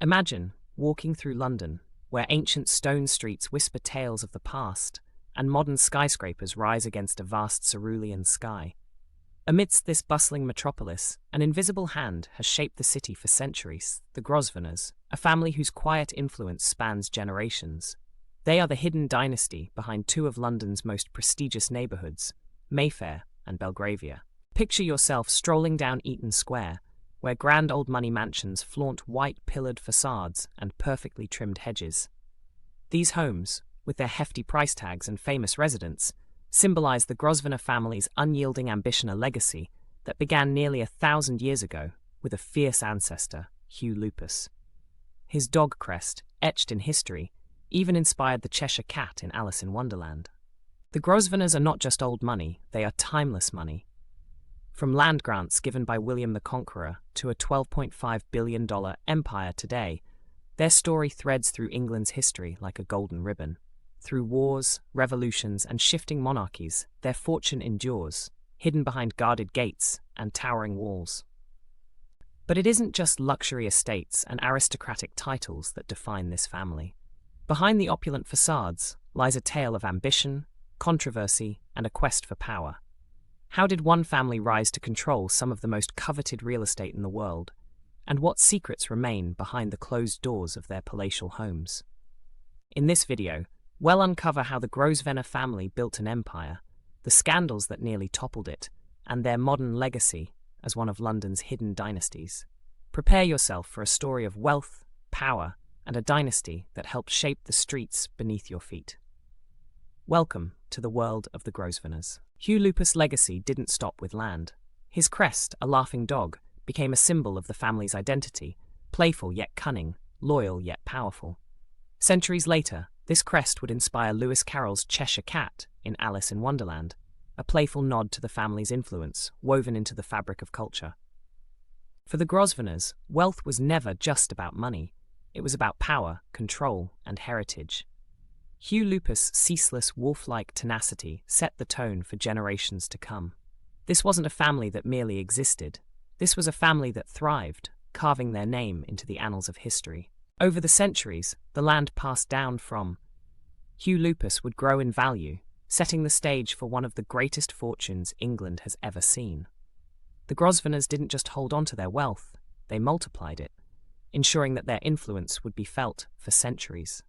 Imagine walking through London, where ancient stone streets whisper tales of the past, and modern skyscrapers rise against a vast cerulean sky. Amidst this bustling metropolis, an invisible hand has shaped the city for centuries, the Grosvenors, a family whose quiet influence spans generations. They are the hidden dynasty behind two of London's most prestigious neighbourhoods, Mayfair and Belgravia. Picture yourself strolling down Eaton Square, where grand old money mansions flaunt white pillared facades and perfectly trimmed hedges. These homes, with their hefty price tags and famous residents, symbolize the Grosvenor family's unyielding ambition, a legacy that began nearly 1,000 years ago with a fierce ancestor, Hugh Lupus. His dog crest, etched in history, even inspired the Cheshire cat in Alice in Wonderland. The Grosvenors are not just old money, they are timeless money. From land grants given by William the Conqueror to a $12.5 billion empire today, their story threads through England's history like a golden ribbon. Through wars, revolutions, and shifting monarchies, their fortune endures, hidden behind guarded gates and towering walls. But it isn't just luxury estates and aristocratic titles that define this family. Behind the opulent facades lies a tale of ambition, controversy, and a quest for power. How did one family rise to control some of the most coveted real estate in the world? And what secrets remain behind the closed doors of their palatial homes? In this video, we'll uncover how the Grosvenor family built an empire, the scandals that nearly toppled it, and their modern legacy as one of London's hidden dynasties. Prepare yourself for a story of wealth, power, and a dynasty that helped shape the streets beneath your feet. Welcome to the world of the Grosvenors. Hugh Lupus' legacy didn't stop with land. His crest, a laughing dog, became a symbol of the family's identity, playful yet cunning, loyal yet powerful. Centuries later, this crest would inspire Lewis Carroll's Cheshire cat in Alice in Wonderland, a playful nod to the family's influence woven into the fabric of culture. For the Grosvenors, wealth was never just about money. It was about power, control, and heritage. Hugh Lupus' ceaseless wolf-like tenacity set the tone for generations to come. This wasn't a family that merely existed. This was a family that thrived, carving their name into the annals of history. Over the centuries, the land passed down from Hugh Lupus would grow in value, setting the stage for one of the greatest fortunes England has ever seen. The Grosvenors didn't just hold on to their wealth, they multiplied it, ensuring that their influence would be felt for centuries.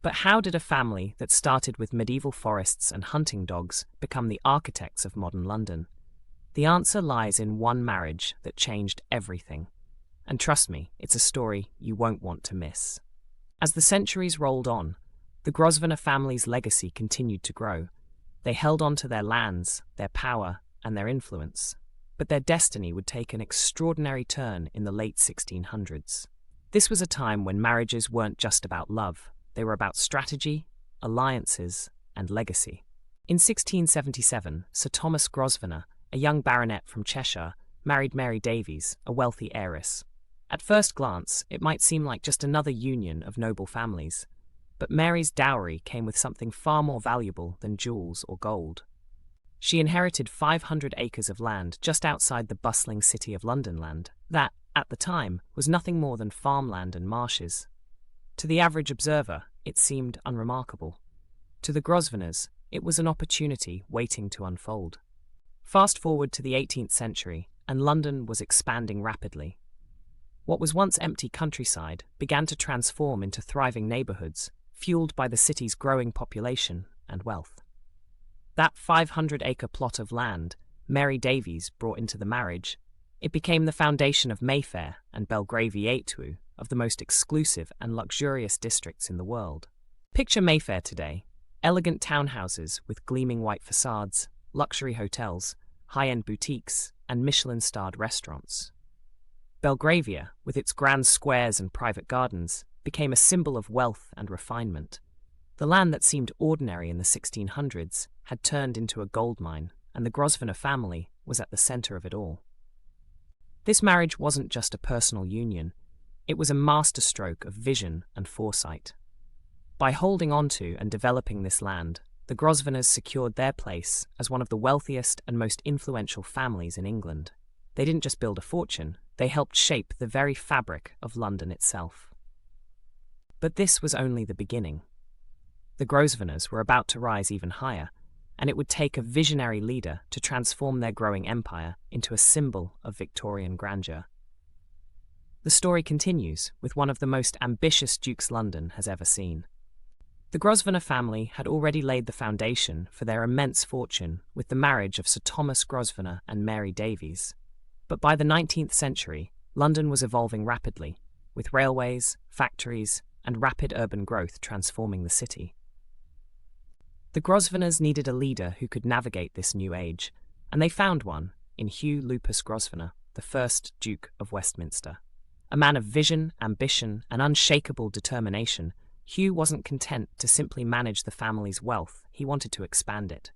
But how did a family that started with medieval forests and hunting dogs become the architects of modern London? The answer lies in one marriage that changed everything. And trust me, it's a story you won't want to miss. As the centuries rolled on, the Grosvenor family's legacy continued to grow. They held on to their lands, their power, and their influence. But their destiny would take an extraordinary turn in the late 1600s. This was a time when marriages weren't just about love. They were about strategy, alliances, and legacy. In 1677, Sir Thomas Grosvenor, a young baronet from Cheshire, married Mary Davies, a wealthy heiress. At first glance, it might seem like just another union of noble families. But Mary's dowry came with something far more valuable than jewels or gold. She inherited 500 acres of land just outside the bustling city of Londonland, that, at the time, was nothing more than farmland and marshes. To the average observer, it seemed unremarkable. To the Grosvenors, it was an opportunity waiting to unfold. Fast forward to the 18th century, and London was expanding rapidly. What was once empty countryside began to transform into thriving neighbourhoods, fueled by the city's growing population and wealth. That 500-acre plot of land Mary Davies brought into the marriage, it became the foundation of Mayfair and Belgravia, of the most exclusive and luxurious districts in the world. Picture Mayfair today, elegant townhouses with gleaming white facades, luxury hotels, high-end boutiques, and Michelin-starred restaurants. Belgravia, with its grand squares and private gardens, became a symbol of wealth and refinement. The land that seemed ordinary in the 1600s had turned into a gold mine, and the Grosvenor family was at the centre of it all. This marriage wasn't just a personal union, it was a masterstroke of vision and foresight. By holding onto and developing this land, the Grosvenors secured their place as one of the wealthiest and most influential families in England. They didn't just build a fortune, They helped shape the very fabric of London itself. But this was only the beginning. The Grosvenors were about to rise even higher, and it would take a visionary leader to transform their growing empire into a symbol of Victorian grandeur. The story continues with one of the most ambitious dukes London has ever seen. The Grosvenor family had already laid the foundation for their immense fortune with the marriage of Sir Thomas Grosvenor and Mary Davies. But by the 19th century, London was evolving rapidly, with railways, factories, and rapid urban growth transforming the city. The Grosvenors needed a leader who could navigate this new age, and they found one in Hugh Lupus Grosvenor, the first Duke of Westminster. A man of vision, ambition, and unshakable determination, Hugh wasn't content to simply manage the family's wealth, he wanted to expand it.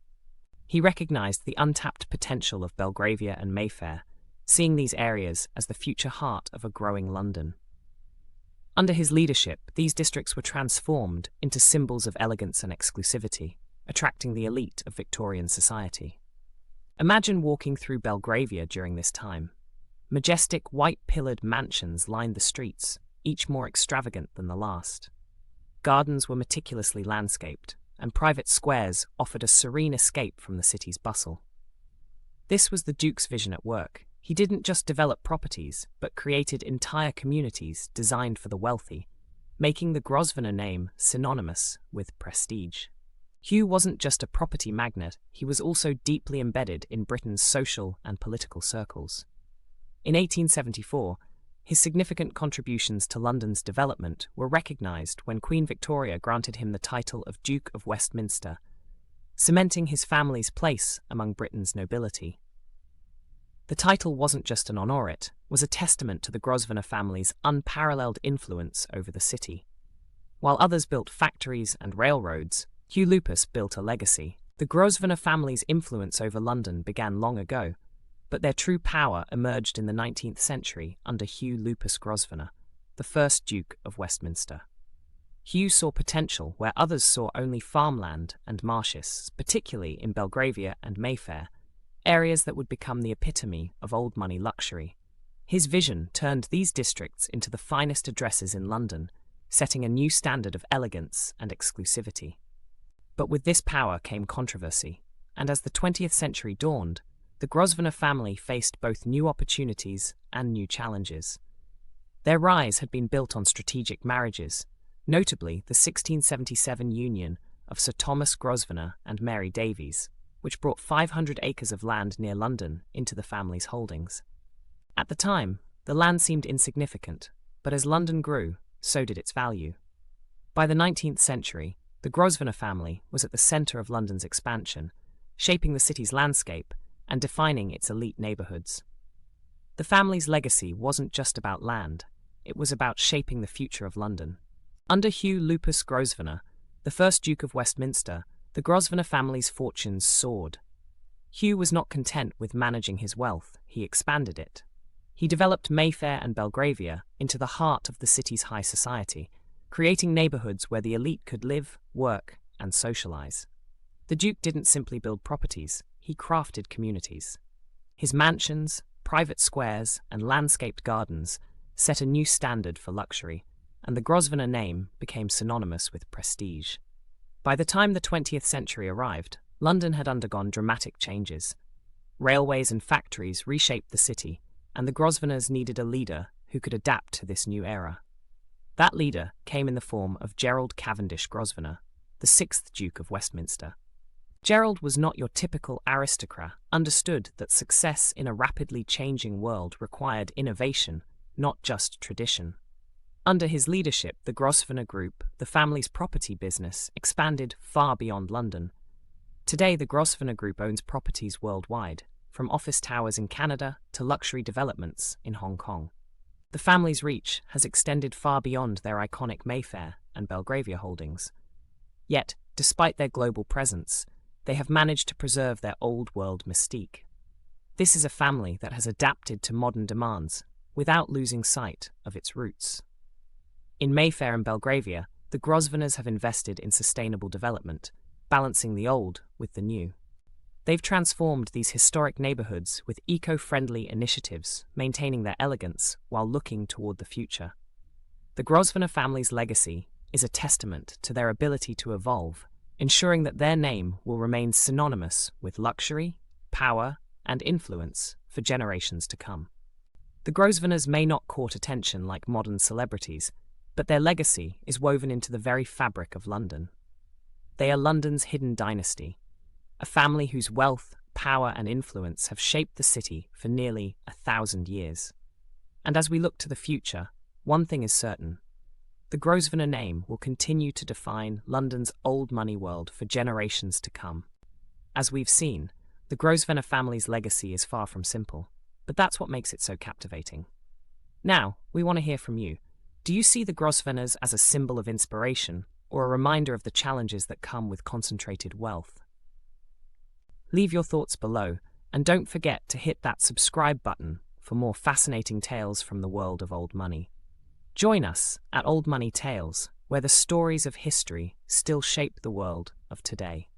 He recognized the untapped potential of Belgravia and Mayfair, seeing these areas as the future heart of a growing London. Under his leadership, these districts were transformed into symbols of elegance and exclusivity, attracting the elite of Victorian society. Imagine walking through Belgravia during this time. Majestic white-pillared mansions lined the streets, each more extravagant than the last. Gardens were meticulously landscaped, and private squares offered a serene escape from the city's bustle. This was the Duke's vision at work. He didn't just develop properties, but created entire communities designed for the wealthy, making the Grosvenor name synonymous with prestige. Hugh wasn't just a property magnate, he was also deeply embedded in Britain's social and political circles. In 1874, his significant contributions to London's development were recognised when Queen Victoria granted him the title of Duke of Westminster, cementing his family's place among Britain's nobility. The title wasn't just an honour, it was a testament to the Grosvenor family's unparalleled influence over the city. While others built factories and railroads, Hugh Lupus built a legacy. The Grosvenor family's influence over London began long ago, but their true power emerged in the 19th century under Hugh Lupus Grosvenor, the first Duke of Westminster. Hugh saw potential where others saw only farmland and marshes, particularly in Belgravia and Mayfair, areas that would become the epitome of old money luxury. His vision turned these districts into the finest addresses in London, setting a new standard of elegance and exclusivity. But with this power came controversy, and as the 20th century dawned, the Grosvenor family faced both new opportunities and new challenges. Their rise had been built on strategic marriages, notably the 1677 union of Sir Thomas Grosvenor and Mary Davies, which brought 500 acres of land near London into the family's holdings. At the time, the land seemed insignificant, but as London grew, so did its value. By the 19th century, the Grosvenor family was at the centre of London's expansion, shaping the city's landscape and defining its elite neighbourhoods. The family's legacy wasn't just about land, it was about shaping the future of London. Under Hugh Lupus Grosvenor, the first Duke of Westminster, the Grosvenor family's fortunes soared. Hugh was not content with managing his wealth, he expanded it. He developed Mayfair and Belgravia into the heart of the city's high society, creating neighbourhoods where the elite could live, work, and socialise. The Duke didn't simply build properties, he crafted communities. His mansions, private squares, and landscaped gardens set a new standard for luxury, and the Grosvenor name became synonymous with prestige. By the time the 20th century arrived, London had undergone dramatic changes. Railways and factories reshaped the city, and the Grosvenors needed a leader who could adapt to this new era. That leader came in the form of Gerald Cavendish Grosvenor, the 6th Duke of Westminster. Gerald was not your typical aristocrat, understood that success in a rapidly changing world required innovation, not just tradition. Under his leadership, the Grosvenor Group, the family's property business, expanded far beyond London. Today, the Grosvenor Group owns properties worldwide, from office towers in Canada to luxury developments in Hong Kong. The family's reach has extended far beyond their iconic Mayfair and Belgravia holdings. Yet, despite their global presence, they have managed to preserve their old-world mystique. This is a family that has adapted to modern demands without losing sight of its roots. In Mayfair and Belgravia, the Grosvenors have invested in sustainable development, balancing the old with the new. They've transformed these historic neighborhoods with eco-friendly initiatives, maintaining their elegance while looking toward the future. The Grosvenor family's legacy is a testament to their ability to evolve, ensuring that their name will remain synonymous with luxury, power, and influence for generations to come. The Grosvenors may not court attention like modern celebrities, but their legacy is woven into the very fabric of London. They are London's hidden dynasty, a family whose wealth, power, and influence have shaped the city for nearly 1,000 years. And as we look to the future, one thing is certain: the Grosvenor name will continue to define London's old money world for generations to come. As we've seen, the Grosvenor family's legacy is far from simple, but that's what makes it so captivating. Now, we want to hear from you. Do you see the Grosvenors as a symbol of inspiration, or a reminder of the challenges that come with concentrated wealth? Leave your thoughts below, and don't forget to hit that subscribe button for more fascinating tales from the world of old money. Join us at Old Money Tales, where the stories of history still shape the world of today.